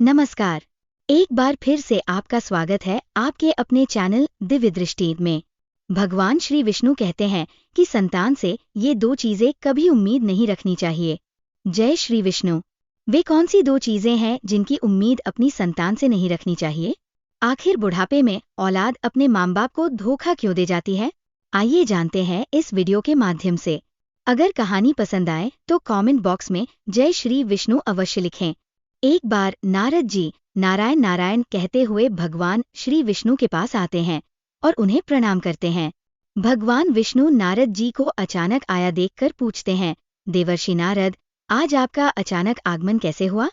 नमस्कार। एक बार फिर से आपका स्वागत है आपके अपने चैनल दिव्य दृष्टि में। भगवान श्री विष्णु कहते हैं कि संतान से ये दो चीजें कभी उम्मीद नहीं रखनी चाहिए। जय श्री विष्णु। वे कौन सी दो चीजें हैं जिनकी उम्मीद अपनी संतान से नहीं रखनी चाहिए? आखिर बुढ़ापे में औलाद अपने माँ बाप को धोखा क्यों दे जाती है? आइए जानते हैं इस वीडियो के माध्यम से। अगर कहानी पसंद आए तो कमेंट बॉक्स में जय श्री विष्णु अवश्य लिखें। एक बार नारद जी नारायण नारायण कहते हुए भगवान श्री विष्णु के पास आते हैं और उन्हें प्रणाम करते हैं। भगवान विष्णु नारद जी को अचानक आया देखकर पूछते हैं, देवर्षि नारद, आज आपका अचानक आगमन कैसे हुआ?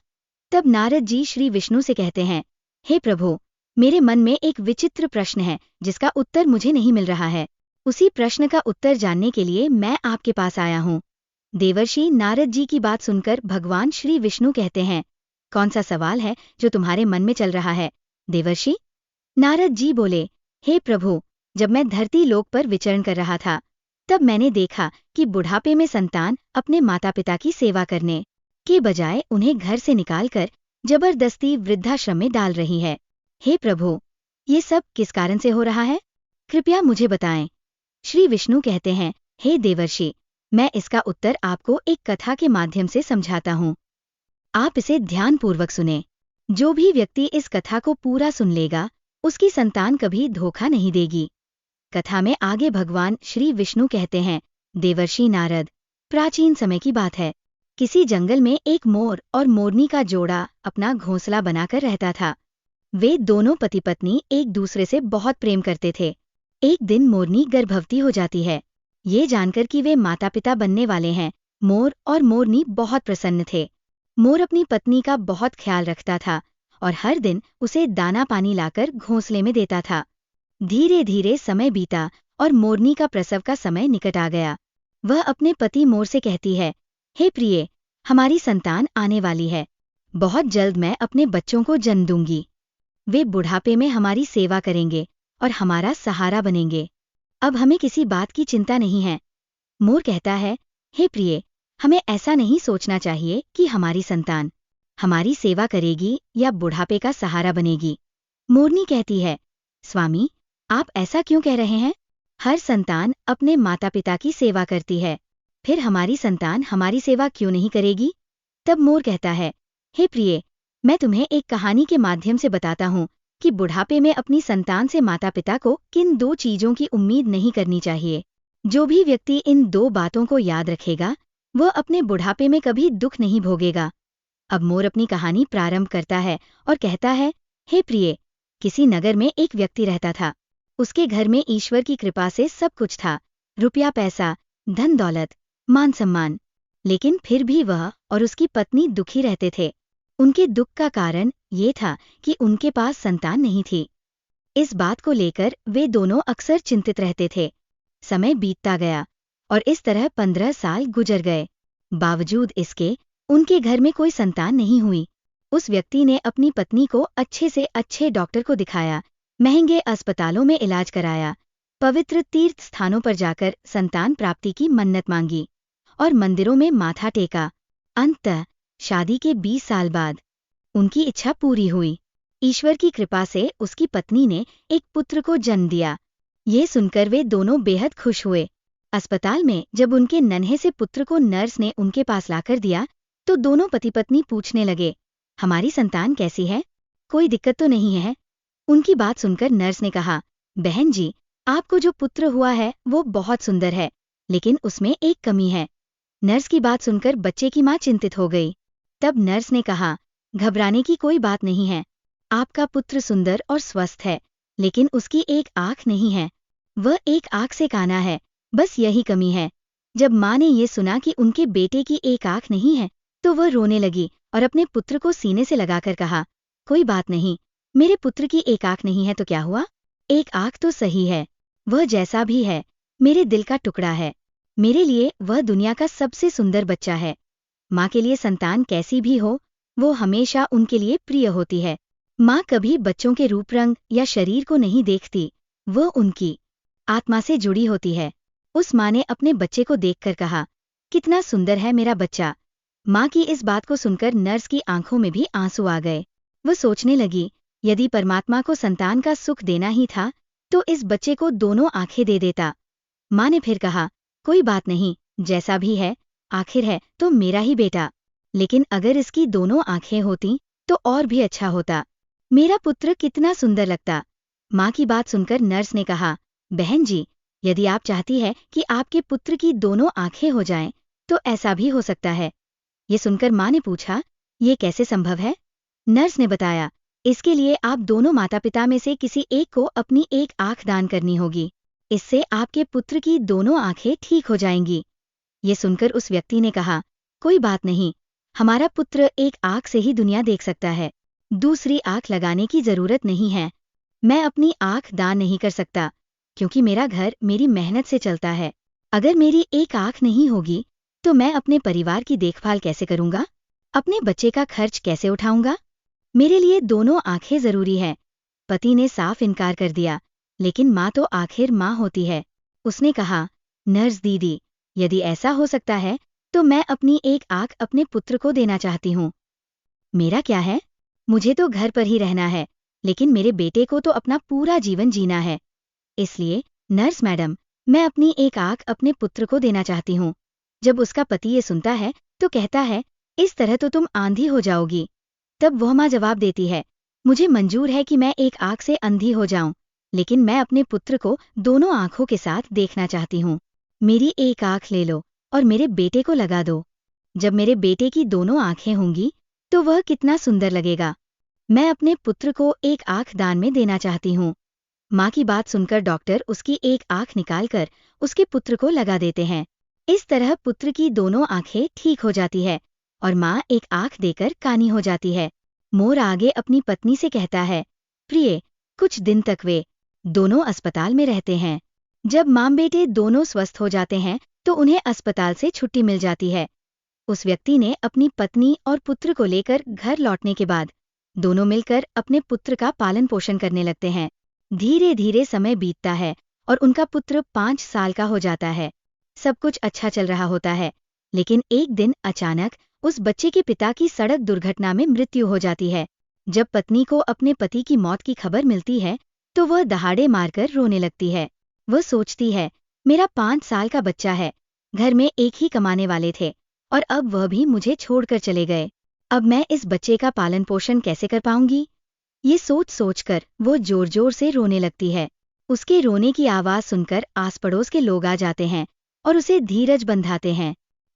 तब नारद जी श्री विष्णु से कहते हैं, हे प्रभु, मेरे मन में एक विचित्र प्रश्न है जिसका उत्तर मुझे नहीं मिल रहा है। उसी प्रश्न का उत्तर जानने के लिए मैं आपके पास आया हूँ। देवर्षि नारद जी की बात सुनकर भगवान श्री विष्णु कहते हैं, कौन सा सवाल है जो तुम्हारे मन में चल रहा है देवर्षि? नारद जी बोले, हे प्रभु, जब मैं धरती लोक पर विचरण कर रहा था तब मैंने देखा कि बुढ़ापे में संतान अपने माता पिता की सेवा करने के बजाय उन्हें घर से निकालकर जबरदस्ती वृद्धाश्रम में डाल रही है। हे प्रभु, ये सब किस कारण से हो रहा है? कृपया मुझे बताएं। श्री विष्णु कहते हैं, हे देवर्षि, मैं इसका उत्तर आपको एक कथा के माध्यम से समझाता हूँ। आप इसे ध्यानपूर्वक सुने। जो भी व्यक्ति इस कथा को पूरा सुन लेगा उसकी संतान कभी धोखा नहीं देगी। कथा में आगे भगवान श्री विष्णु कहते हैं, देवर्षि नारद, प्राचीन समय की बात है। किसी जंगल में एक मोर और मोरनी का जोड़ा अपना घोंसला बनाकर रहता था। वे दोनों पति पत्नी एक दूसरे से बहुत प्रेम करते थे। एक दिन मोरनी गर्भवती हो जाती है। ये जानकर कि वे माता पिता बनने वाले हैं, मोर और मोरनी बहुत प्रसन्न थे। मोर अपनी पत्नी का बहुत ख्याल रखता था और हर दिन उसे दाना पानी लाकर घोंसले में देता था। धीरे धीरे समय बीता और मोरनी का प्रसव का समय निकट आ गया। वह अपने पति मोर से कहती है, हे प्रिय, हमारी संतान आने वाली है। बहुत जल्द मैं अपने बच्चों को जन्म दूंगी। वे बुढ़ापे में हमारी सेवा करेंगे और हमारा सहारा बनेंगे। अब हमें किसी बात की चिंता नहीं है। मोर कहता है, हे प्रिय, हमें ऐसा नहीं सोचना चाहिए कि हमारी संतान हमारी सेवा करेगी या बुढ़ापे का सहारा बनेगी। मोरनी कहती है, स्वामी, आप ऐसा क्यों कह रहे हैं? हर संतान अपने माता पिता की सेवा करती है, फिर हमारी संतान हमारी सेवा क्यों नहीं करेगी? तब मोर कहता है, हे प्रिय, मैं तुम्हें एक कहानी के माध्यम से बताता हूँ कि बुढ़ापे में अपनी संतान से माता पिता को किन दो चीजों की उम्मीद नहीं करनी चाहिए। जो भी व्यक्ति इन दो बातों को याद रखेगा वह अपने बुढ़ापे में कभी दुख नहीं भोगेगा। अब मोर अपनी कहानी प्रारंभ करता है और कहता है, हे प्रिय, किसी नगर में एक व्यक्ति रहता था। उसके घर में ईश्वर की कृपा से सब कुछ था, रुपया पैसा, धन दौलत, मान सम्मान। लेकिन फिर भी वह और उसकी पत्नी दुखी रहते थे। उनके दुख का कारण ये था कि उनके पास संतान नहीं थी। इस बात को लेकर वे दोनों अक्सर चिंतित रहते थे। समय बीतता गया और इस तरह 15 साल गुजर गए। बावजूद इसके उनके घर में कोई संतान नहीं हुई। उस व्यक्ति ने अपनी पत्नी को अच्छे से अच्छे डॉक्टर को दिखाया, महंगे अस्पतालों में इलाज कराया, पवित्र तीर्थ स्थानों पर जाकर संतान प्राप्ति की मन्नत मांगी और मंदिरों में माथा टेका। अंततः शादी के 20 साल बाद उनकी इच्छा पूरी हुई। ईश्वर की कृपा से उसकी पत्नी ने एक पुत्र को जन्म दिया। ये सुनकर वे दोनों बेहद खुश हुए। अस्पताल में जब उनके नन्हे से पुत्र को नर्स ने उनके पास लाकर दिया तो दोनों पति पत्नी पूछने लगे, हमारी संतान कैसी है? कोई दिक्कत तो नहीं है? उनकी बात सुनकर नर्स ने कहा, बहन जी, आपको जो पुत्र हुआ है वो बहुत सुंदर है, लेकिन उसमें एक कमी है। नर्स की बात सुनकर बच्चे की माँ चिंतित हो गई। तब नर्स ने कहा, घबराने की कोई बात नहीं है। आपका पुत्र सुंदर और स्वस्थ है, लेकिन उसकी एक आँख नहीं है। वह एक आँख से काना है, बस यही कमी है। जब माँ ने ये सुना कि उनके बेटे की एक आँख नहीं है तो वह रोने लगी और अपने पुत्र को सीने से लगाकर कहा, कोई बात नहीं, मेरे पुत्र की एक आँख नहीं है तो क्या हुआ? एक आँख तो सही है। वह जैसा भी है मेरे दिल का टुकड़ा है। मेरे लिए वह दुनिया का सबसे सुंदर बच्चा है। माँ के लिए संतान कैसी भी हो वो हमेशा उनके लिए प्रिय होती है। माँ कभी बच्चों के रूप रंग या शरीर को नहीं देखती, वह उनकी आत्मा से जुड़ी होती है। उस माँ ने अपने बच्चे को देखकर कहा, कितना सुंदर है मेरा बच्चा। माँ की इस बात को सुनकर नर्स की आंखों में भी आंसू आ गए। वह सोचने लगी, यदि परमात्मा को संतान का सुख देना ही था तो इस बच्चे को दोनों आंखें दे देता। माँ ने फिर कहा, कोई बात नहीं, जैसा भी है आखिर है तो मेरा ही बेटा, लेकिन अगर इसकी दोनों आंखें होती तो और भी अच्छा होता, मेरा पुत्र कितना सुंदर लगता। माँ की बात सुनकर नर्स ने कहा, बहन जी, यदि आप चाहती है कि आपके पुत्र की दोनों आंखें हो जाएं, तो ऐसा भी हो सकता है। ये सुनकर माँ ने पूछा, ये कैसे संभव है? नर्स ने बताया, इसके लिए आप दोनों माता पिता में से किसी एक को अपनी एक आंख दान करनी होगी, इससे आपके पुत्र की दोनों आंखें ठीक हो जाएंगी। ये सुनकर उस व्यक्ति ने कहा, कोई बात नहीं, हमारा पुत्र एक आंख से ही दुनिया देख सकता है, दूसरी आंख लगाने की जरूरत नहीं है। मैं अपनी आंख दान नहीं कर सकता, क्योंकि मेरा घर मेरी मेहनत से चलता है। अगर मेरी एक आंख नहीं होगी तो मैं अपने परिवार की देखभाल कैसे करूंगा, अपने बच्चे का खर्च कैसे उठाऊंगा? मेरे लिए दोनों आंखें जरूरी है। पति ने साफ इनकार कर दिया, लेकिन माँ तो आखिर माँ होती है। उसने कहा, नर्स दीदी, यदि ऐसा हो सकता है तो मैं अपनी एक आंख अपने पुत्र को देना चाहती हूँ। मेरा क्या है, मुझे तो घर पर ही रहना है, लेकिन मेरे बेटे को तो अपना पूरा जीवन जीना है। इसलिए नर्स मैडम, मैं अपनी एक आंख अपने पुत्र को देना चाहती हूँ। जब उसका पति ये सुनता है तो कहता है, इस तरह तो तुम आंधी हो जाओगी। तब वह माँ जवाब देती है, मुझे मंजूर है कि मैं एक आंख से अंधी हो जाऊं, लेकिन मैं अपने पुत्र को दोनों आंखों के साथ देखना चाहती हूँ। मेरी एक आंख ले लो और मेरे बेटे को लगा दो। जब मेरे बेटे की दोनों आंखें होंगी तो वह कितना सुंदर लगेगा। मैं अपने पुत्र को एक आंख दान में देना चाहती हूँ। माँ की बात सुनकर डॉक्टर उसकी एक आंख निकालकर उसके पुत्र को लगा देते हैं। इस तरह पुत्र की दोनों आंखें ठीक हो जाती है और माँ एक आंख देकर कानी हो जाती है। मोर आगे अपनी पत्नी से कहता है, प्रिय, कुछ दिन तक वे दोनों अस्पताल में रहते हैं। जब माँ बेटे दोनों स्वस्थ हो जाते हैं तो उन्हें अस्पताल से छुट्टी मिल जाती है। उस व्यक्ति ने अपनी पत्नी और पुत्र को लेकर घर लौटने के बाद दोनों मिलकर अपने पुत्र का पालन पोषण करने लगते हैं। धीरे धीरे समय बीतता है और उनका पुत्र 5 साल का हो जाता है। सब कुछ अच्छा चल रहा होता है, लेकिन एक दिन अचानक उस बच्चे के पिता की सड़क दुर्घटना में मृत्यु हो जाती है। जब पत्नी को अपने पति की मौत की खबर मिलती है तो वह दहाड़े मारकर रोने लगती है। वह सोचती है, मेरा 5 साल का बच्चा है, घर में एक ही कमाने वाले थे और अब वह भी मुझे छोड़कर चले गए। अब मैं इस बच्चे का पालन पोषण कैसे कर पाऊंगी? ये सोच सोचकर वो जोर जोर से रोने लगती है। उसके रोने की आवाज सुनकर आस पड़ोस के लोग आ जाते हैं और उसे धीरज बंधाते हैं।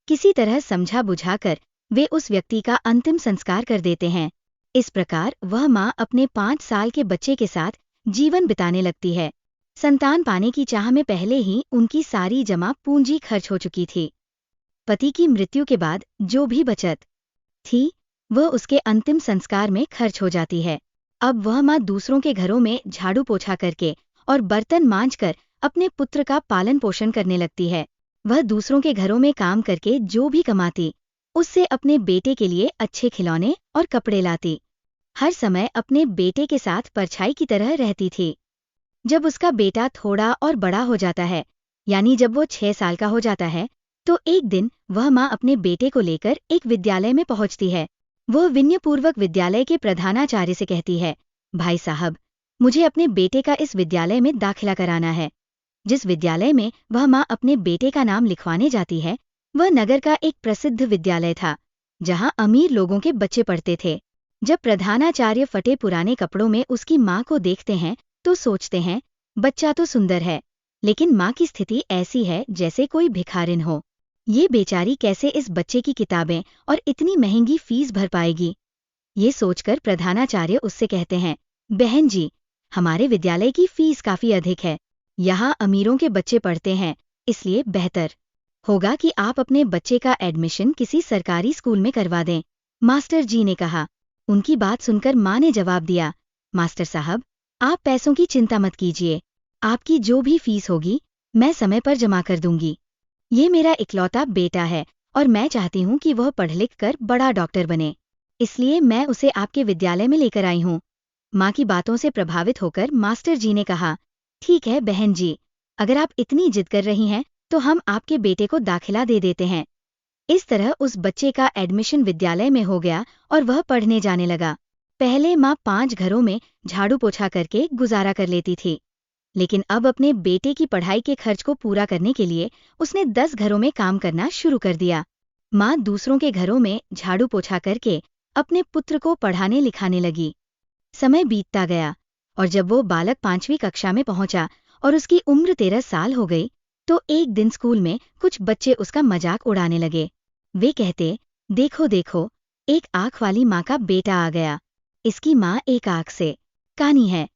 किसी तरह समझा बुझाकर वे उस व्यक्ति का अंतिम संस्कार कर देते हैं। इस प्रकार वह माँ अपने 5 साल के बच्चे के साथ जीवन बिताने लगती है। संतान पाने की चाह में पहले ही उनकी सारी जमा पूंजी खर्च हो चुकी थी। पति की मृत्यु के बाद जो भी बचत थी वह उसके अंतिम संस्कार में खर्च हो जाती है। अब वह माँ दूसरों के घरों में झाड़ू पोछा करके और बर्तन मांजकर अपने पुत्र का पालन पोषण करने लगती है। वह दूसरों के घरों में काम करके जो भी कमाती उससे अपने बेटे के लिए अच्छे खिलौने और कपड़े लाती। हर समय अपने बेटे के साथ परछाई की तरह रहती थी। जब उसका बेटा थोड़ा और बड़ा हो जाता है, यानी जब वो 6 साल का हो जाता है, तो एक दिन वह माँ अपने बेटे को लेकर एक विद्यालय में पहुंचती है। वह विनयपूर्वक विद्यालय के प्रधानाचार्य से कहती है, भाई साहब, मुझे अपने बेटे का इस विद्यालय में दाखिला कराना है। जिस विद्यालय में वह माँ अपने बेटे का नाम लिखवाने जाती है वह नगर का एक प्रसिद्ध विद्यालय था, जहां अमीर लोगों के बच्चे पढ़ते थे। जब प्रधानाचार्य फटे पुराने कपड़ों में उसकी माँ को देखते हैं तो सोचते हैं, बच्चा तो सुंदर है, लेकिन माँ की स्थिति ऐसी है जैसे कोई भिखारिन हो। ये बेचारी कैसे इस बच्चे की किताबें और इतनी महंगी फीस भर पाएगी? ये सोचकर प्रधानाचार्य उससे कहते हैं, बहन जी, हमारे विद्यालय की फीस काफी अधिक है। यहाँ अमीरों के बच्चे पढ़ते हैं, इसलिए बेहतर होगा कि आप अपने बच्चे का एडमिशन किसी सरकारी स्कूल में करवा दें। मास्टर जी ने कहा। उनकी बात सुनकर माँ ने जवाब दिया, मास्टर साहब, आप पैसों की चिंता मत कीजिए, आपकी जो भी फीस होगी मैं समय पर जमा कर दूंगी। ये मेरा इकलौता बेटा है और मैं चाहती हूँ कि वह पढ़ लिख कर बड़ा डॉक्टर बने, इसलिए मैं उसे आपके विद्यालय में लेकर आई हूँ। माँ की बातों से प्रभावित होकर मास्टर जी ने कहा, ठीक है बहन जी, अगर आप इतनी जिद कर रही हैं तो हम आपके बेटे को दाखिला दे देते हैं। इस तरह उस बच्चे का एडमिशन विद्यालय में हो गया और वह पढ़ने जाने लगा। पहले माँ 5 घरों में झाड़ू पोछा करके गुजारा कर लेती थी, लेकिन अब अपने बेटे की पढ़ाई के खर्च को पूरा करने के लिए उसने 10 घरों में काम करना शुरू कर दिया। माँ दूसरों के घरों में झाड़ू पोछा करके अपने पुत्र को पढ़ाने लिखाने लगी। समय बीतता गया और जब वो बालक 5वीं कक्षा में पहुंचा और उसकी उम्र 13 साल हो गई, तो एक दिन स्कूल में कुछ बच्चे उसका मजाक उड़ाने लगे। वे कहते, देखो देखो, एक आँख वाली माँ का बेटा आ गया। इसकी माँ एक आँख से कानी है।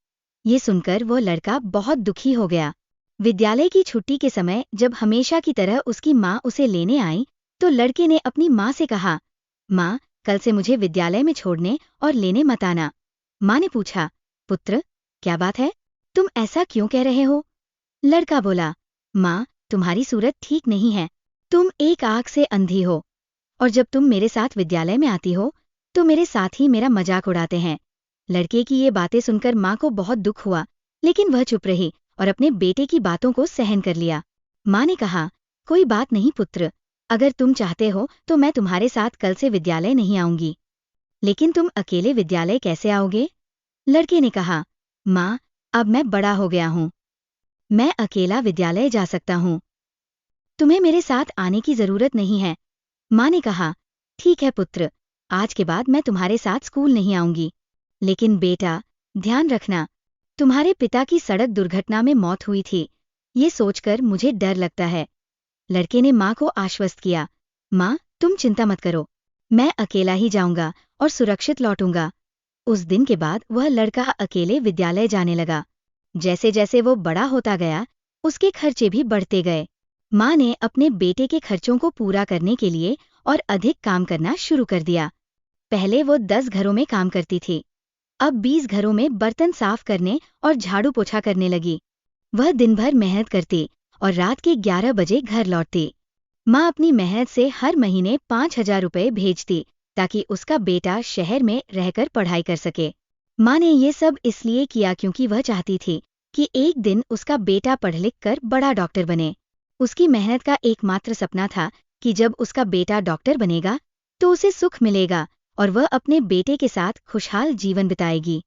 ये सुनकर वो लड़का बहुत दुखी हो गया। विद्यालय की छुट्टी के समय जब हमेशा की तरह उसकी माँ उसे लेने आई, तो लड़के ने अपनी माँ से कहा, माँ, कल से मुझे विद्यालय में छोड़ने और लेने मत आना। माँ ने पूछा, पुत्र, क्या बात है? तुम ऐसा क्यों कह रहे हो? लड़का बोला, माँ, तुम्हारी सूरत ठीक नहीं है। तुम एक आँख से अंधी हो, और जब तुम मेरे साथ विद्यालय में आती हो, तो मेरे साथ ही मेरा मजाक उड़ाते हैं। लड़के की ये बातें सुनकर माँ को बहुत दुख हुआ, लेकिन वह चुप रही और अपने बेटे की बातों को सहन कर लिया। माँ ने कहा, कोई बात नहीं पुत्र, अगर तुम चाहते हो तो मैं तुम्हारे साथ कल से विद्यालय नहीं आऊंगी। लेकिन तुम अकेले विद्यालय कैसे आओगे? लड़के ने कहा, माँ, अब मैं बड़ा हो गया हूँ, मैं अकेला विद्यालय जा सकता हूँ, तुम्हें मेरे साथ आने की जरूरत नहीं है। माँ ने कहा, ठीक है पुत्र, आज के बाद मैं तुम्हारे साथ स्कूल नहीं आऊंगी। लेकिन बेटा, ध्यान रखना, तुम्हारे पिता की सड़क दुर्घटना में मौत हुई थी, ये सोचकर मुझे डर लगता है। लड़के ने माँ को आश्वस्त किया, माँ, तुम चिंता मत करो, मैं अकेला ही जाऊंगा और सुरक्षित लौटूंगा। उस दिन के बाद वह लड़का अकेले विद्यालय जाने लगा। जैसे जैसे वो बड़ा होता गया, उसके खर्चे भी बढ़ते गए। माँ ने अपने बेटे के खर्चों को पूरा करने के लिए और अधिक काम करना शुरू कर दिया। पहले वो 10 घरों में काम करती थी, अब 20 घरों में बर्तन साफ करने और झाड़ू पोछा करने लगी। वह दिन भर मेहनत करती और रात के 11 बजे घर लौटती। माँ अपनी मेहनत से हर महीने 5,000 रुपये भेजती, ताकि उसका बेटा शहर में रहकर पढ़ाई कर सके। माँ ने ये सब इसलिए किया क्योंकि वह चाहती थी कि एक दिन उसका बेटा पढ़ लिख कर बड़ा डॉक्टर बने। उसकी मेहनत का एकमात्र सपना था कि जब उसका बेटा डॉक्टर बनेगा तो उसे सुख मिलेगा और वह अपने बेटे के साथ खुशहाल जीवन बिताएगी।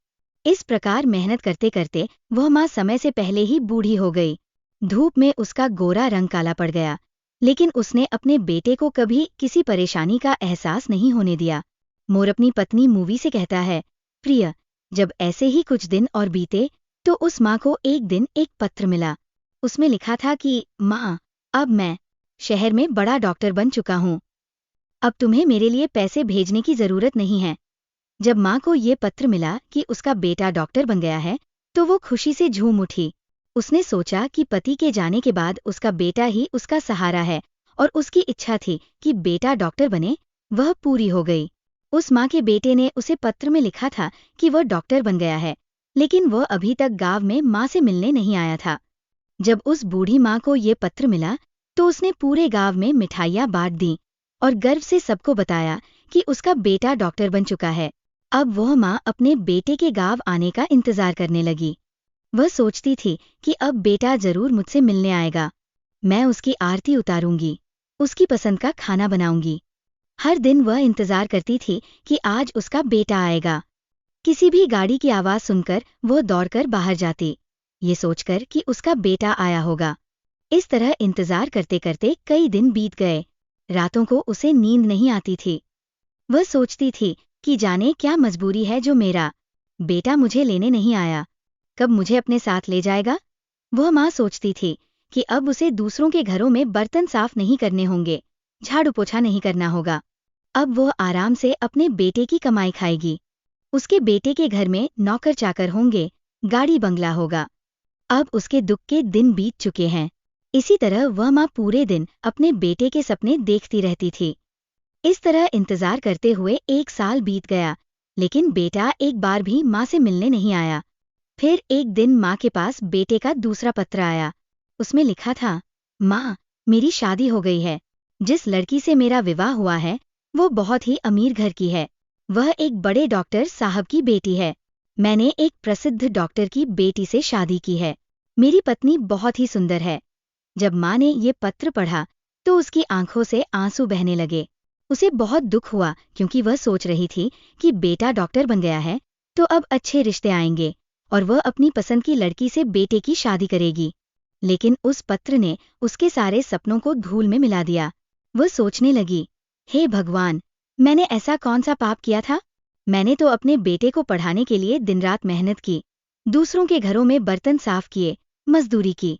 इस प्रकार मेहनत करते करते वह माँ समय से पहले ही बूढ़ी हो गई। धूप में उसका गोरा रंग काला पड़ गया, लेकिन उसने अपने बेटे को कभी किसी परेशानी का एहसास नहीं होने दिया। मोर अपनी पत्नी मूवी से कहता है, प्रिय, जब ऐसे ही कुछ दिन और बीते तो उस माँ को एक दिन एक पत्र मिला। उसमें लिखा था कि माँ, अब मैं शहर में बड़ा डॉक्टर बन चुका हूँ, अब तुम्हें मेरे लिए पैसे भेजने की जरूरत नहीं है। जब माँ को ये पत्र मिला कि उसका बेटा डॉक्टर बन गया है, तो वो खुशी से झूम उठी। उसने सोचा कि पति के जाने के बाद उसका बेटा ही उसका सहारा है और उसकी इच्छा थी कि बेटा डॉक्टर बने, वह पूरी हो गई। उस माँ के बेटे ने उसे पत्र में लिखा था कि वह डॉक्टर बन गया है, लेकिन वह अभी तक गांव में माँ से मिलने नहीं आया था। जब उस बूढ़ी माँ को ये पत्र मिला, तो उसने पूरे गांव में मिठाइयाँ बांट दी और गर्व से सबको बताया कि उसका बेटा डॉक्टर बन चुका है। अब वह माँ अपने बेटे के गांव आने का इंतजार करने लगी। वह सोचती थी कि अब बेटा जरूर मुझसे मिलने आएगा, मैं उसकी आरती उतारूंगी, उसकी पसंद का खाना बनाऊंगी। हर दिन वह इंतजार करती थी कि आज उसका बेटा आएगा। किसी भी गाड़ी की आवाज़ सुनकर वह दौड़कर बाहर जाती, ये सोचकर कि उसका बेटा आया होगा। इस तरह इंतजार करते करते कई दिन बीत गए। रातों को उसे नींद नहीं आती थी। वह सोचती थी कि जाने क्या मजबूरी है जो मेरा बेटा मुझे लेने नहीं आया, कब मुझे अपने साथ ले जाएगा। वह माँ सोचती थी कि अब उसे दूसरों के घरों में बर्तन साफ नहीं करने होंगे, झाड़ू पोछा नहीं करना होगा। अब वह आराम से अपने बेटे की कमाई खाएगी। उसके बेटे के घर में नौकर चाकर होंगे, गाड़ी बंगला होगा। अब उसके दुख के दिन बीत चुके हैं। इसी तरह वह माँ पूरे दिन अपने बेटे के सपने देखती रहती थी। इस तरह इंतजार करते हुए 1 साल बीत गया, लेकिन बेटा एक बार भी माँ से मिलने नहीं आया। फिर एक दिन माँ के पास बेटे का दूसरा पत्र आया। उसमें लिखा था, माँ, मेरी शादी हो गई है। जिस लड़की से मेरा विवाह हुआ है वो बहुत ही अमीर घर की है। वह एक बड़े डॉक्टर साहब की बेटी है। मैंने एक प्रसिद्ध डॉक्टर की बेटी से शादी की है। मेरी पत्नी बहुत ही सुंदर है। जब माँ ने ये पत्र पढ़ा तो उसकी आंखों से आंसू बहने लगे। उसे बहुत दुख हुआ क्योंकि वह सोच रही थी कि बेटा डॉक्टर बन गया है तो अब अच्छे रिश्ते आएंगे और वह अपनी पसंद की लड़की से बेटे की शादी करेगी। लेकिन उस पत्र ने उसके सारे सपनों को धूल में मिला दिया। वह सोचने लगी, हे भगवान, मैंने ऐसा कौन सा पाप किया था? मैंने तो अपने बेटे को पढ़ाने के लिए दिन रात मेहनत की, दूसरों के घरों में बर्तन साफ किए, मजदूरी की।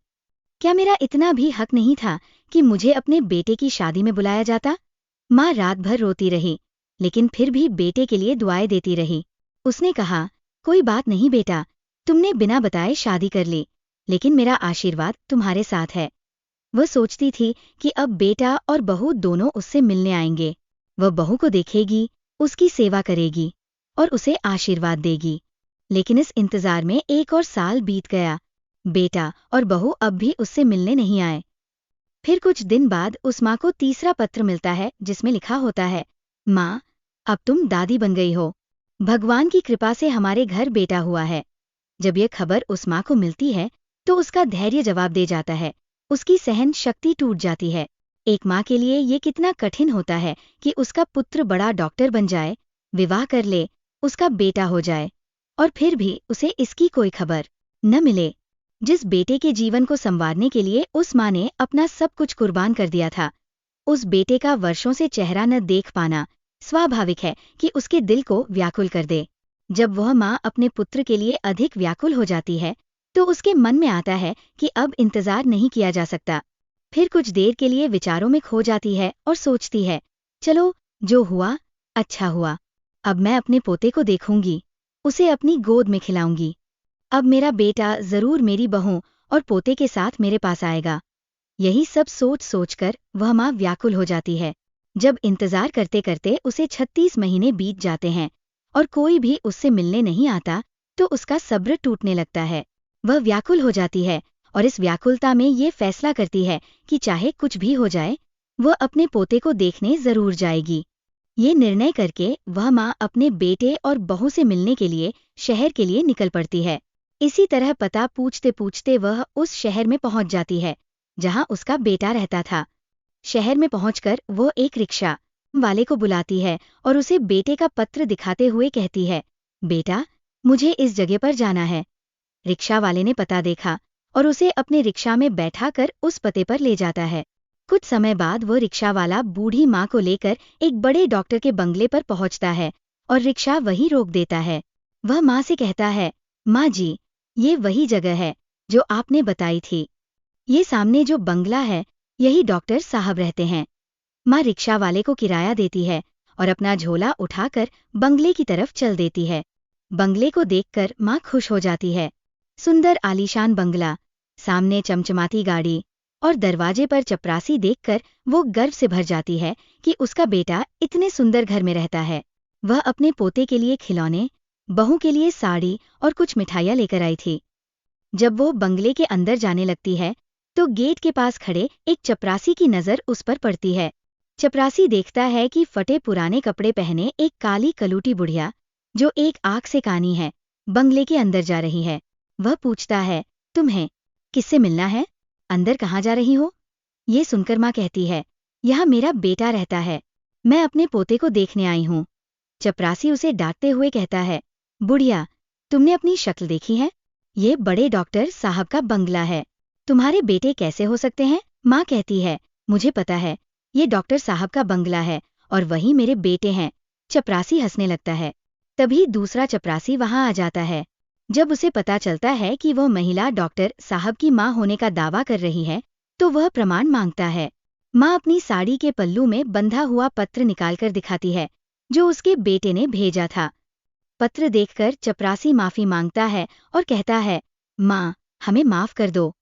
क्या मेरा इतना भी हक नहीं था कि मुझे अपने बेटे की शादी में बुलाया जाता? माँ रात भर रोती रही, लेकिन फिर भी बेटे के लिए दुआएं देती रही। उसने कहा, कोई बात नहीं बेटा, तुमने बिना बताए शादी कर ली, लेकिन मेरा आशीर्वाद तुम्हारे साथ है। वह सोचती थी कि अब बेटा और बहू दोनों उससे मिलने आएंगे। वह बहू को देखेगी, उसकी सेवा करेगी और उसे आशीर्वाद देगी। लेकिन इस इंतजार में 1 और साल बीत गया। बेटा और बहू अब भी उससे मिलने नहीं आए। फिर कुछ दिन बाद उस माँ को तीसरा पत्र मिलता है जिसमें लिखा होता है, माँ, अब तुम दादी बन गई हो। भगवान की कृपा से हमारे घर बेटा हुआ है। जब यह खबर उस माँ को मिलती है तो उसका धैर्य जवाब दे जाता है, उसकी सहन शक्ति टूट जाती है। एक माँ के लिए ये कितना कठिन होता है कि उसका पुत्र बड़ा डॉक्टर बन जाए, विवाह कर ले, उसका बेटा हो जाए और फिर भी उसे इसकी कोई खबर न मिले। जिस बेटे के जीवन को संवारने के लिए उस माँ ने अपना सब कुछ कुर्बान कर दिया था, उस बेटे का वर्षों से चेहरा न देख पाना स्वाभाविक है कि उसके दिल को व्याकुल कर दे। जब वह माँ अपने पुत्र के लिए अधिक व्याकुल हो जाती है तो उसके मन में आता है कि अब इंतजार नहीं किया जा सकता। फिर कुछ देर के लिए विचारों में खो जाती है और सोचती है, चलो जो हुआ अच्छा हुआ। अब मैं अपने पोते को देखूंगी, उसे अपनी गोद में खिलाऊंगी। अब मेरा बेटा जरूर मेरी बहू और पोते के साथ मेरे पास आएगा। यही सब सोच सोचकर वह माँ व्याकुल हो जाती है। जब इंतजार करते करते उसे 36 महीने बीत जाते हैं और कोई भी उससे मिलने नहीं आता तो उसका सब्र टूटने लगता है। वह व्याकुल हो जाती है और इस व्याकुलता में ये फैसला करती है कि चाहे कुछ भी हो जाए, वह अपने पोते को देखने जरूर जाएगी। ये निर्णय करके वह माँ अपने बेटे और बहू से मिलने के लिए शहर के लिए निकल पड़ती है। इसी तरह पता पूछते पूछते वह उस शहर में पहुंच जाती है जहां उसका बेटा रहता था। शहर में पहुंचकर वो एक रिक्शा वाले को बुलाती है और उसे बेटे का पत्र दिखाते हुए कहती है, बेटा, मुझे इस जगह पर जाना है। रिक्शा वाले ने पता देखा और उसे अपने रिक्शा में बैठा कर उस पते पर ले जाता है। कुछ समय बाद वो रिक्शा वाला बूढ़ी माँ को लेकर एक बड़े डॉक्टर के बंगले पर पहुंचता है और रिक्शा वहीं रोक देता है। वह माँ से कहता है, माँ जी, ये वही जगह है जो आपने बताई थी। ये सामने जो बंगला है, यही डॉक्टर साहब रहते हैं। माँ रिक्शा वाले को किराया देती है और अपना झोला उठाकर बंगले की तरफ चल देती है। बंगले को देखकर माँ खुश हो जाती है। सुंदर आलीशान बंगला, सामने चमचमाती गाड़ी और दरवाजे पर चपरासी देखकर वो गर्व से भर जाती है कि उसका बेटा इतने सुंदर घर में रहता है। वह अपने पोते के लिए खिलौने, बहू के लिए साड़ी और कुछ मिठाइयाँ लेकर आई थी। जब वो बंगले के अंदर जाने लगती है तो गेट के पास खड़े एक चपरासी की नज़र उस पर पड़ती है। चपरासी देखता है कि फटे पुराने कपड़े पहने एक काली कलूटी बुढ़िया, जो एक आँख से कानी है, बंगले के अंदर जा रही है। वह पूछता है, तुम्हें किससे मिलना है? अंदर कहाँ जा रही हो? ये सुनकर माँ कहती है, यहाँ मेरा बेटा रहता है, मैं अपने पोते को देखने आई हूँ। चपरासी उसे डांटते हुए कहता है, बुढ़िया, तुमने अपनी शक्ल देखी है? ये बड़े डॉक्टर साहब का बंगला है, तुम्हारे बेटे कैसे हो सकते हैं? माँ कहती है, मुझे पता है, ये डॉक्टर साहब का बंगला है और वही मेरे बेटे हैं। चपरासी हंसने लगता है। तभी दूसरा चपरासी वहां आ जाता है। जब उसे पता चलता है कि वह महिला डॉक्टर साहब की माँ होने का दावा कर रही है तो वह प्रमाण मांगता है। माँ अपनी साड़ी के पल्लू में बंधा हुआ पत्र निकालकर दिखाती है जो उसके बेटे ने भेजा था। पत्र देखकर चपरासी माफी मांगता है और कहता है, माँ, हमें माफ कर दो,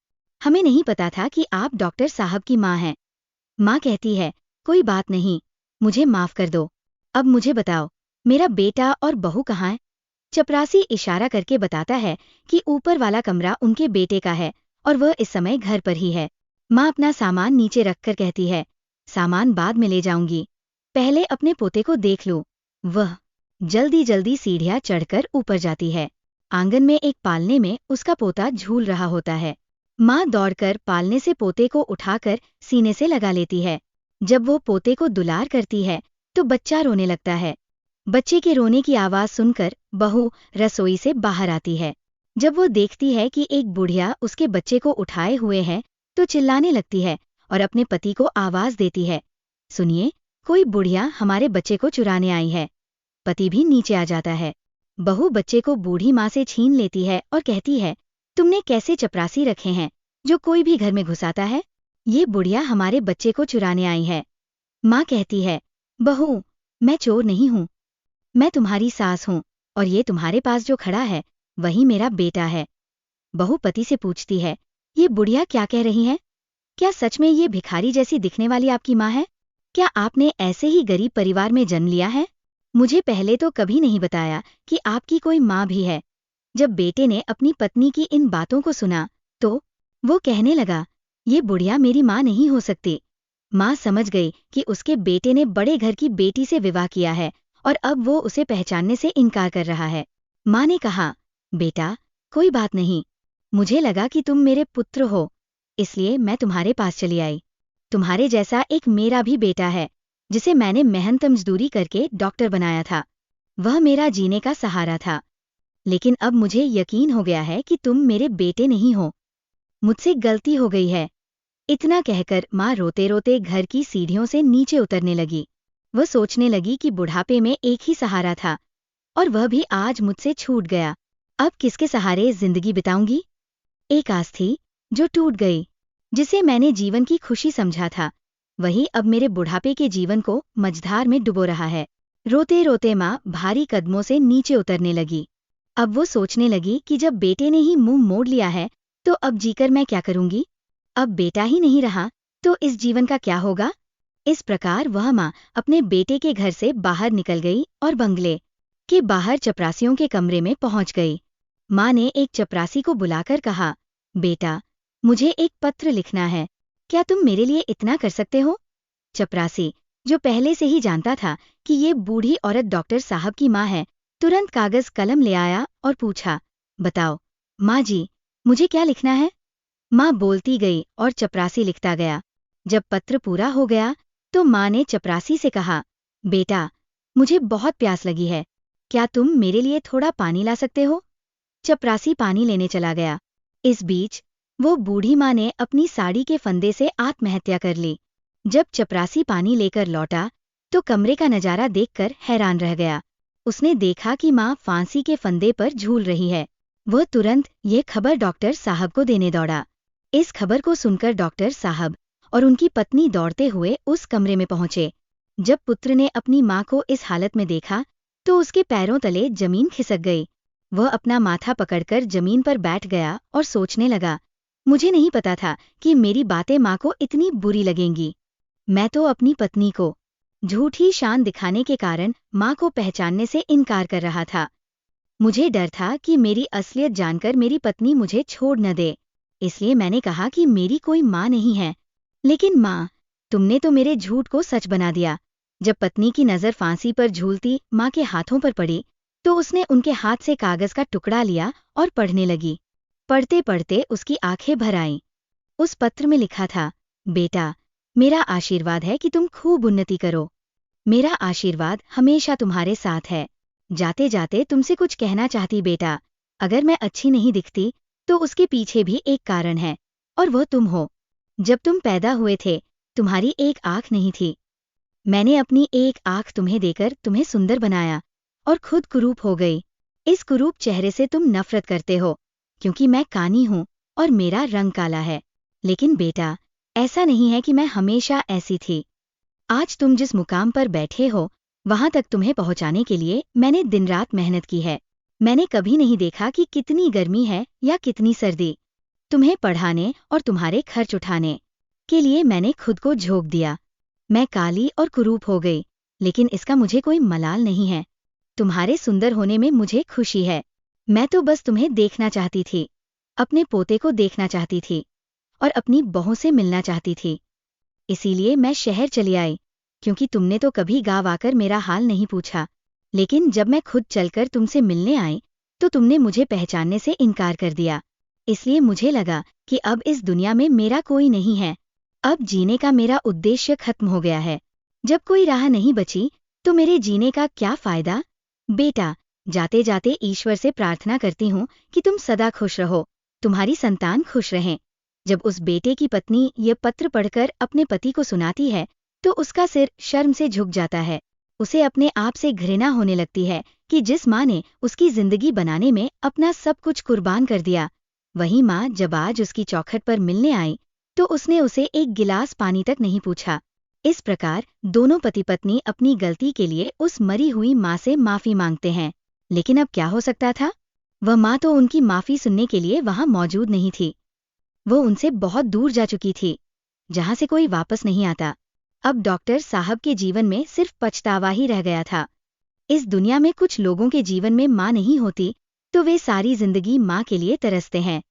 हमें नहीं पता था कि आप डॉक्टर साहब की माँ हैं। माँ कहती है, कोई बात नहीं, मुझे माफ कर दो। अब मुझे बताओ, मेरा बेटा और बहू कहाँ है? चपरासी इशारा करके बताता है कि ऊपर वाला कमरा उनके बेटे का है और वह इस समय घर पर ही है। माँ अपना सामान नीचे रखकर कहती है, सामान बाद में ले जाऊंगी, पहले अपने पोते को देख लो। वह जल्दी जल्दी सीढ़ियाँ चढ़कर ऊपर जाती है। आंगन में एक पालने में उसका पोता झूल रहा होता है। माँ दौड़कर पालने से पोते को उठाकर सीने से लगा लेती है। जब वो पोते को दुलार करती है तो बच्चा रोने लगता है। बच्चे के रोने की आवाज सुनकर बहू रसोई से बाहर आती है। जब वो देखती है कि एक बुढ़िया उसके बच्चे को उठाए हुए है तो चिल्लाने लगती है और अपने पति को आवाज देती है, सुनिए, कोई बुढ़िया हमारे बच्चे को चुराने आई है। पति भी नीचे आ जाता है। बहू बच्चे को बूढ़ी माँ से छीन लेती है और कहती है, तुमने कैसे चपरासी रखे हैं जो कोई भी घर में घुसाता है? ये बुढ़िया हमारे बच्चे को चुराने आई है। माँ कहती है, बहू, मैं चोर नहीं हूँ, मैं तुम्हारी सास हूँ और ये तुम्हारे पास जो खड़ा है वही मेरा बेटा है। बहू पति से पूछती है, ये बुढ़िया क्या कह रही है? क्या सच में ये भिखारी जैसी दिखने वाली आपकी माँ है? क्या आपने ऐसे ही गरीब परिवार में जन्म लिया है? मुझे पहले तो कभी नहीं बताया कि आपकी कोई माँ भी है। जब बेटे ने अपनी पत्नी की इन बातों को सुना तो वो कहने लगा, ये बुढ़िया मेरी माँ नहीं हो सकती। माँ समझ गई कि उसके बेटे ने बड़े घर की बेटी से विवाह किया है और अब वो उसे पहचानने से इनकार कर रहा है। माँ ने कहा, बेटा, कोई बात नहीं, मुझे लगा कि तुम मेरे पुत्र हो, इसलिए मैं तुम्हारे पास चली आई। तुम्हारे जैसा एक मेरा भी बेटा है जिसे मैंने मेहनत मजदूरी करके डॉक्टर बनाया था। वह मेरा जीने का सहारा था। लेकिन अब मुझे यकीन हो गया है कि तुम मेरे बेटे नहीं हो। मुझसे गलती हो गई है। इतना कहकर माँ रोते रोते घर की सीढ़ियों से नीचे उतरने लगी। वह सोचने लगी कि बुढ़ापे में एक ही सहारा था और वह भी आज मुझसे छूट गया। अब किसके सहारे जिंदगी बिताऊंगी? एक आस थी जो टूट गई, जिसे मैंने जीवन की खुशी समझा था, वही अब मेरे बुढ़ापे के जीवन को मझधार में डुबो रहा है। रोते रोते माँ भारी कदमों से नीचे उतरने लगी। अब वो सोचने लगी कि जब बेटे ने ही मुंह मोड़ लिया है तो अब जीकर मैं क्या करूंगी? अब बेटा ही नहीं रहा तो इस जीवन का क्या होगा? इस प्रकार वह माँ अपने बेटे के घर से बाहर निकल गई और बंगले के बाहर चपरासियों के कमरे में पहुंच गई। माँ ने एक चपरासी को बुलाकर कहा, बेटा, मुझे एक पत्र लिखना है, क्या तुम मेरे लिए इतना कर सकते हो? चपरासी, जो पहले से ही जानता था कि ये बूढ़ी औरत डॉक्टर साहब की माँ है, तुरंत कागज कलम ले आया और पूछा, बताओ माँ जी, मुझे क्या लिखना है? माँ बोलती गई और चपरासी लिखता गया। जब पत्र पूरा हो गया तो माँ ने चपरासी से कहा, बेटा, मुझे बहुत प्यास लगी है, क्या तुम मेरे लिए थोड़ा पानी ला सकते हो? चपरासी पानी लेने चला गया। इस बीच वो बूढ़ी माँ ने अपनी साड़ी के फंदे से आत्महत्या कर ली। जब चपरासी पानी लेकर लौटा तो कमरे का नजारा देखकर हैरान रह गया। उसने देखा कि माँ फांसी के फंदे पर झूल रही है। वह तुरंत ये खबर डॉक्टर साहब को देने दौड़ा। इस खबर को सुनकर डॉक्टर साहब और उनकी पत्नी दौड़ते हुए उस कमरे में पहुंचे। जब पुत्र ने अपनी माँ को इस हालत में देखा तो उसके पैरों तले जमीन खिसक गई। वह अपना माथा पकड़कर जमीन पर बैठ गया और सोचने लगा, मुझे नहीं पता था कि मेरी बातें माँ को इतनी बुरी लगेंगी। मैं तो अपनी पत्नी को झूठी शान दिखाने के कारण माँ को पहचानने से इनकार कर रहा था। मुझे डर था कि मेरी असलियत जानकर मेरी पत्नी मुझे छोड़ न दे, इसलिए मैंने कहा कि मेरी कोई माँ नहीं है। लेकिन माँ, तुमने तो मेरे झूठ को सच बना दिया। जब पत्नी की नज़र फांसी पर झूलती माँ के हाथों पर पड़ी तो उसने उनके हाथ से कागज का टुकड़ा लिया और पढ़ने लगी। पढ़ते पढ़ते उसकी आंखें भर आईं। उस पत्र में लिखा था, बेटा, मेरा आशीर्वाद है कि तुम खूब उन्नति करो। मेरा आशीर्वाद हमेशा तुम्हारे साथ है। जाते जाते तुमसे कुछ कहना चाहती बेटा, अगर मैं अच्छी नहीं दिखती तो उसके पीछे भी एक कारण है और वह तुम हो। जब तुम पैदा हुए थे तुम्हारी एक आंख नहीं थी। मैंने अपनी एक आंख तुम्हें देकर तुम्हें सुंदर बनाया और खुद कुरूप हो गई। इस कुरूप चेहरे से तुम नफरत करते हो क्योंकि मैं कानी हूँ और मेरा रंग काला है। लेकिन बेटा, ऐसा नहीं है कि मैं हमेशा ऐसी थी। आज तुम जिस मुकाम पर बैठे हो वहां तक तुम्हें पहुंचाने के लिए मैंने दिन रात मेहनत की है। मैंने कभी नहीं देखा कि कितनी गर्मी है या कितनी सर्दी। तुम्हें पढ़ाने और तुम्हारे खर्च उठाने के लिए मैंने खुद को झोंक दिया। मैं काली और कुरूप हो गई, लेकिन इसका मुझे कोई मलाल नहीं है। तुम्हारे सुंदर होने में मुझे खुशी है। मैं तो बस तुम्हें देखना चाहती थी, अपने पोते को देखना चाहती थी और अपनी बहू से मिलना चाहती थी। इसीलिए मैं शहर चली आई, क्योंकि तुमने तो कभी गाँव आकर मेरा हाल नहीं पूछा। लेकिन जब मैं खुद चलकर तुमसे मिलने आई तो तुमने मुझे पहचानने से इनकार कर दिया। इसलिए मुझे लगा कि अब इस दुनिया में मेरा कोई नहीं है। अब जीने का मेरा उद्देश्य खत्म हो गया है। जब कोई राह नहीं बची तो मेरे जीने का क्या फायदा? बेटा, जाते जाते ईश्वर से प्रार्थना करती हूँ कि तुम सदा खुश रहो, तुम्हारी संतान खुश रहें। जब उस बेटे की पत्नी ये पत्र पढ़कर अपने पति को सुनाती है तो उसका सिर शर्म से झुक जाता है। उसे अपने आप से घृणा होने लगती है कि जिस माँ ने उसकी जिंदगी बनाने में अपना सब कुछ कुर्बान कर दिया, वही माँ जब आज उसकी चौखट पर मिलने आई तो उसने उसे एक गिलास पानी तक नहीं पूछा। इस प्रकार दोनों पति पत्नी अपनी गलती के लिए उस मरी हुई माँ से माफी मांगते हैं। लेकिन अब क्या हो सकता था? वह माँ तो उनकी माफी सुनने के लिए वहां मौजूद नहीं थी। वो उनसे बहुत दूर जा चुकी थी, जहां से कोई वापस नहीं आता। अब डॉक्टर साहब के जीवन में सिर्फ पछतावा ही रह गया था। इस दुनिया में कुछ लोगों के जीवन में माँ नहीं होती तो वे सारी जिंदगी माँ के लिए तरसते हैं,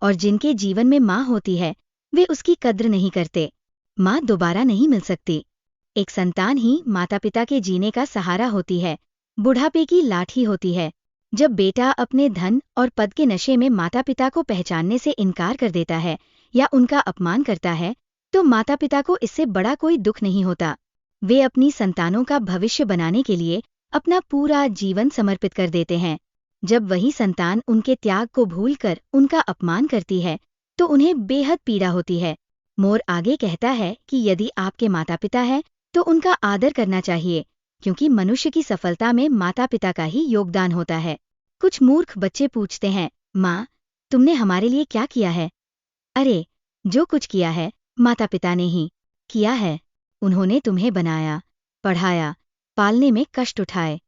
और जिनके जीवन में माँ होती है वे उसकी कद्र नहीं करते। माँ दोबारा नहीं मिल सकती। एक संतान ही माता पिता के जीने का सहारा होती है, बुढ़ापे की लाठी होती है। जब बेटा अपने धन और पद के नशे में माता पिता को पहचानने से इनकार कर देता है या उनका अपमान करता है तो माता पिता को इससे बड़ा कोई दुख नहीं होता। वे अपनी संतानों का भविष्य बनाने के लिए अपना पूरा जीवन समर्पित कर देते हैं। जब वही संतान उनके त्याग को भूलकर उनका अपमान करती है तो उन्हें बेहद पीड़ा होती है। मोर आगे कहता है कि यदि आपके माता पिता हैं तो उनका आदर करना चाहिए, क्योंकि मनुष्य की सफलता में माता पिता का ही योगदान होता है। कुछ मूर्ख बच्चे पूछते हैं, माँ, तुमने हमारे लिए क्या किया है? अरे, जो कुछ किया है माता पिता ने ही किया है। उन्होंने तुम्हें बनाया, पढ़ाया, पालने में कष्ट उठाए।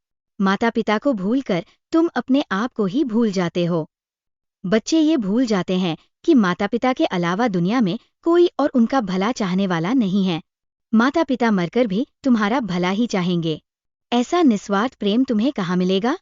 माता पिता को भूलकर तुम अपने आप को ही भूल जाते हो। बच्चे ये भूल जाते हैं कि माता पिता के अलावा दुनिया में कोई और उनका भला चाहने वाला नहीं है। माता पिता मरकर भी तुम्हारा भला ही चाहेंगे। ऐसा निस्वार्थ प्रेम तुम्हें कहाँ मिलेगा?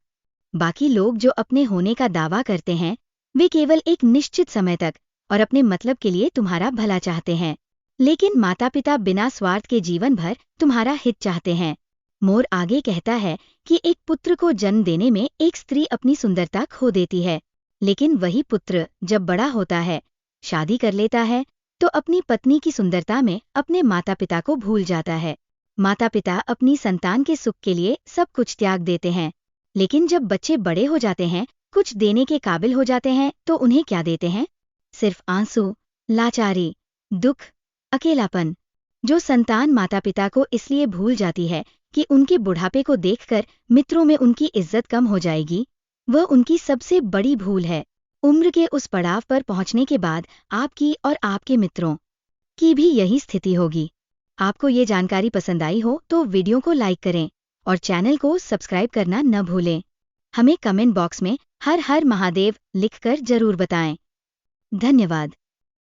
बाकी लोग जो अपने होने का दावा करते हैं वे केवल एक निश्चित समय तक और अपने मतलब के लिए तुम्हारा भला चाहते हैं, लेकिन माता पिता बिना स्वार्थ के जीवन भर तुम्हारा हित चाहते हैं। मोर आगे कहता है कि एक पुत्र को जन्म देने में एक स्त्री अपनी सुंदरता खो देती है, लेकिन वही पुत्र जब बड़ा होता है, शादी कर लेता है तो अपनी पत्नी की सुंदरता में अपने माता पिता को भूल जाता है। माता पिता अपनी संतान के सुख के लिए सब कुछ त्याग देते हैं, लेकिन जब बच्चे बड़े हो जाते हैं, कुछ देने के काबिल हो जाते हैं तो उन्हें क्या देते हैं? सिर्फ आंसू, लाचारी, दुख, अकेलापन। जो संतान माता पिता को इसलिए भूल जाती है कि उनके बुढ़ापे को देखकर मित्रों में उनकी इज्जत कम हो जाएगी, वह उनकी सबसे बड़ी भूल है। उम्र के उस पड़ाव पर पहुंचने के बाद आपकी और आपके मित्रों की भी यही स्थिति होगी। आपको ये जानकारी पसंद आई हो तो वीडियो को लाइक करें और चैनल को सब्सक्राइब करना न भूलें। हमें कमेंट बॉक्स में हर हर महादेव लिखकर जरूर बताएं। धन्यवाद।